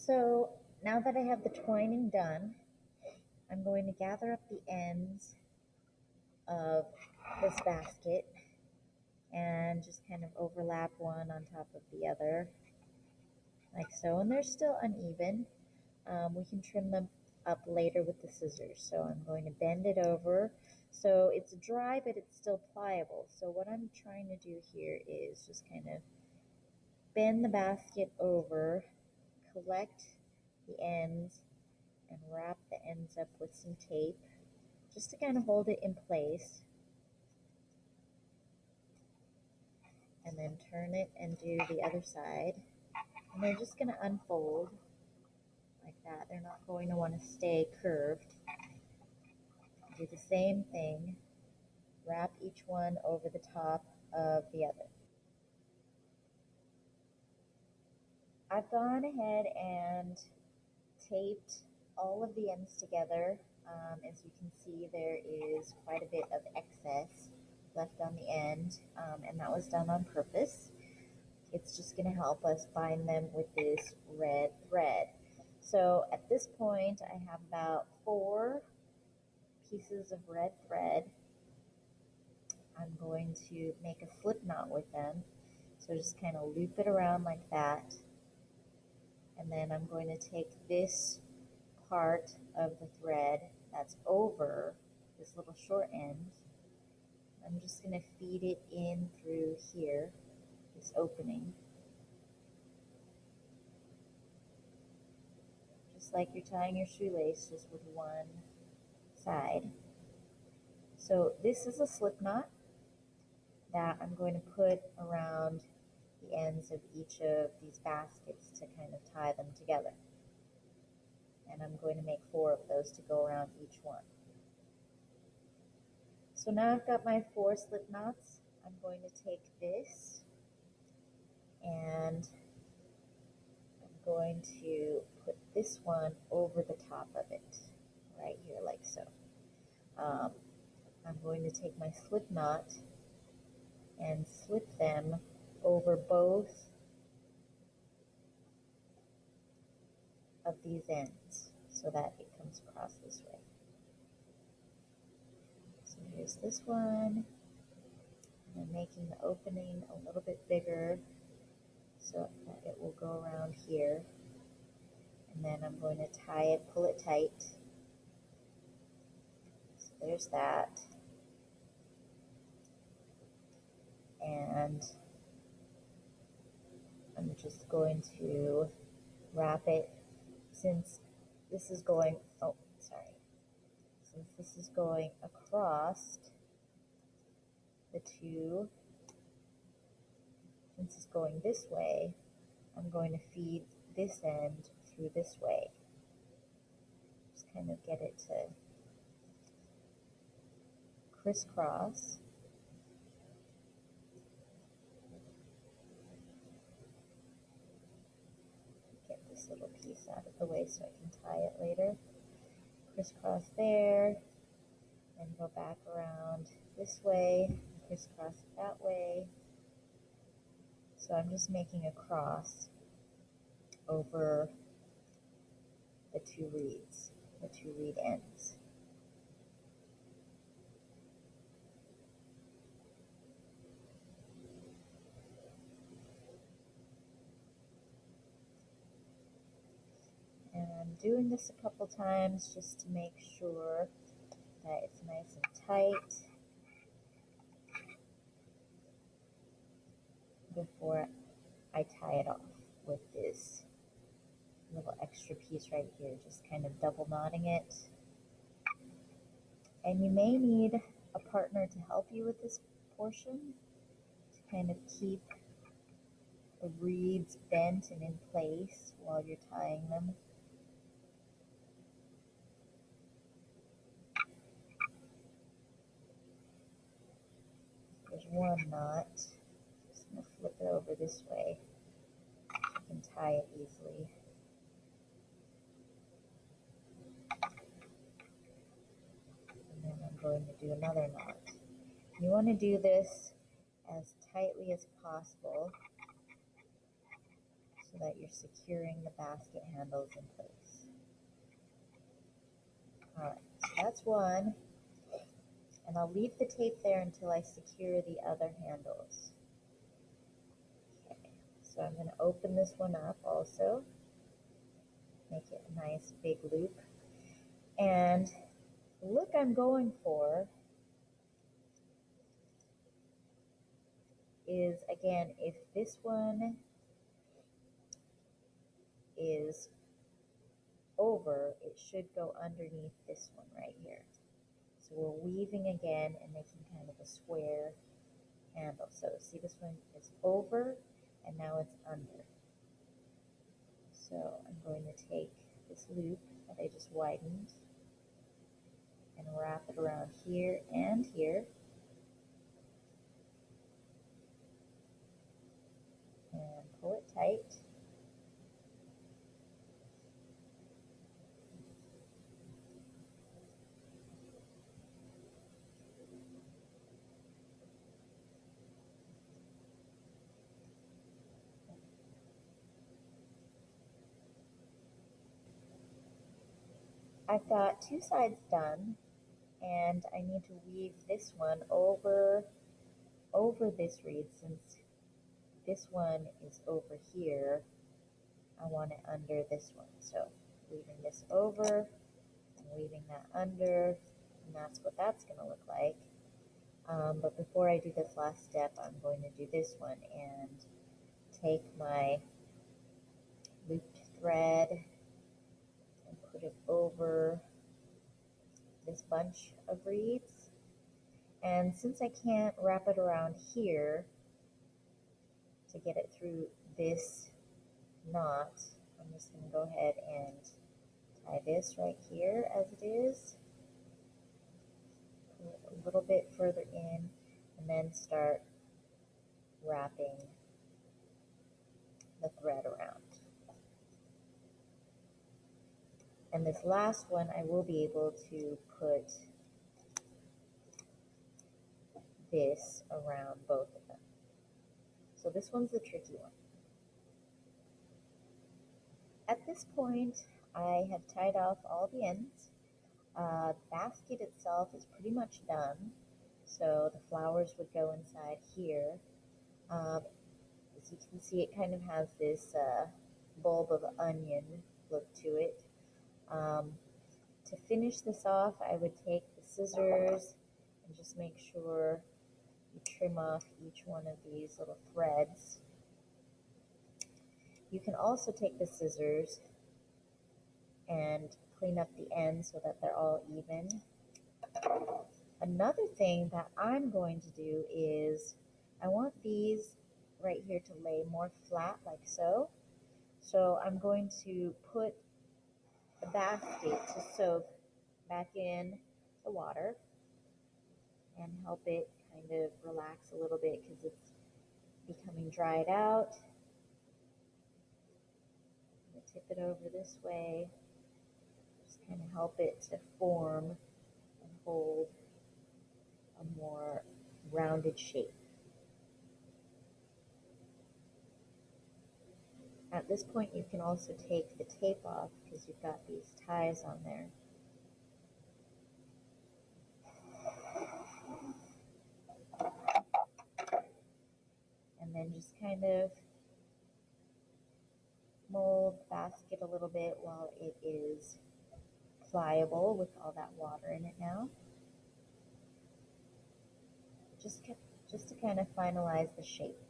So now that I have the twining done, I'm going to gather up the ends of this basket and just kind of overlap one on top of the other, like so. And they're still uneven. We can trim them up later with the scissors. So I'm going to bend it over. So it's dry, but it's still pliable. So what I'm trying to do here is just kind of bend the basket over, collect the ends, and wrap the ends up with some tape just to kind of hold it in place, and then turn it and do the other side. And they're just going to unfold like that. They're not going to want to stay curved. Do the same thing. Wrap each one over the top of the other. I've gone ahead and taped all of the ends together. As you can see, there is quite a bit of excess left on the end, and that was done on purpose. It's just going to help us bind them with this red thread. So at this point, I have about 4 pieces of red thread. I'm going to make a slip knot with them. So just kind of loop it around like that. And then I'm going to take this part of the thread that's over this little short end. I'm just going to feed it in through here, this opening. Just like you're tying your shoelace, just with one side. So this is a slip knot that I'm going to put around the ends of each of these baskets to kind of tie them together. And I'm going to make 4 of those to go around each one. So now I've got my 4 slip knots. I'm going to take this and I'm going to put this one over the top of it, right here, like so. I'm going to take my slip knot and slip them over both of these ends so that it comes across this way. So here's this one. I'm making the opening a little bit bigger so that it will go around here. And then I'm going to tie it, pull it tight. So there's that. And I'm just going to wrap it since this is going, since this is going across the two, since it's going this way, I'm going to feed this end through this way. Just kind of get it to crisscross. Get this little piece out of the way so I can tie it later. Crisscross there, and go back around this way, crisscross it that way. So I'm just making a cross over the 2 reeds, the 2 reed ends. And I'm doing this a couple times just to make sure that it's nice and tight before I tie it off with this little extra piece right here, just kind of double knotting it. And you may need a partner to help you with this portion to kind of keep the reeds bent and in place while you're tying them. There's one knot. Just going to flip it over this way. You can tie it easily. And then I'm going to do another knot. You want to do this as tightly as possible so that you're securing the basket handles in place. All right, so that's one. And I'll leave the tape there until I secure the other handles. Okay, so I'm going to open this one up also, make it a nice big loop. And the look I'm going for is, again, if this one is over, it should go underneath this one right here. So we're weaving again and making kind of a square handle. So see, this one is over and now it's under. So I'm going to take this loop that I just widened and wrap it around here and here. And pull it tight. I've got two sides done, and I need to weave this one over this reed. Since this one is over here, I want it under this one. So weaving this over and weaving that under, and that's what that's going to look like. But before I do this last step, I'm going to do this one and take my looped thread and put it over this bunch of reeds. And since I can't wrap it around here to get it through this knot, I'm just going to go ahead and tie this right here as it is, pull it a little bit further in, and then start wrapping the thread around. And this last one, I will be able to put this around both of them. So this one's the tricky one. At this point, I have tied off all the ends. The basket itself is pretty much done, so the flowers would go inside here. As you can see, it kind of has this bulb of onion look to it. To finish this off, I would take the scissors and just make sure you trim off each one of these little threads. You can also take the scissors and clean up the ends so that they're all even. Another thing that I'm going to do is I want these right here to lay more flat like so. So I'm going to put the basket to soak back in the water and help it kind of relax a little bit because it's becoming dried out. I'm going to tip it over this way, just kind of help it to form and hold a more rounded shape. At this point, you can also take the tape off because you've got these ties on there. And then just kind of mold the basket a little bit while it is pliable with all that water in it now. Just to kind of finalize the shape.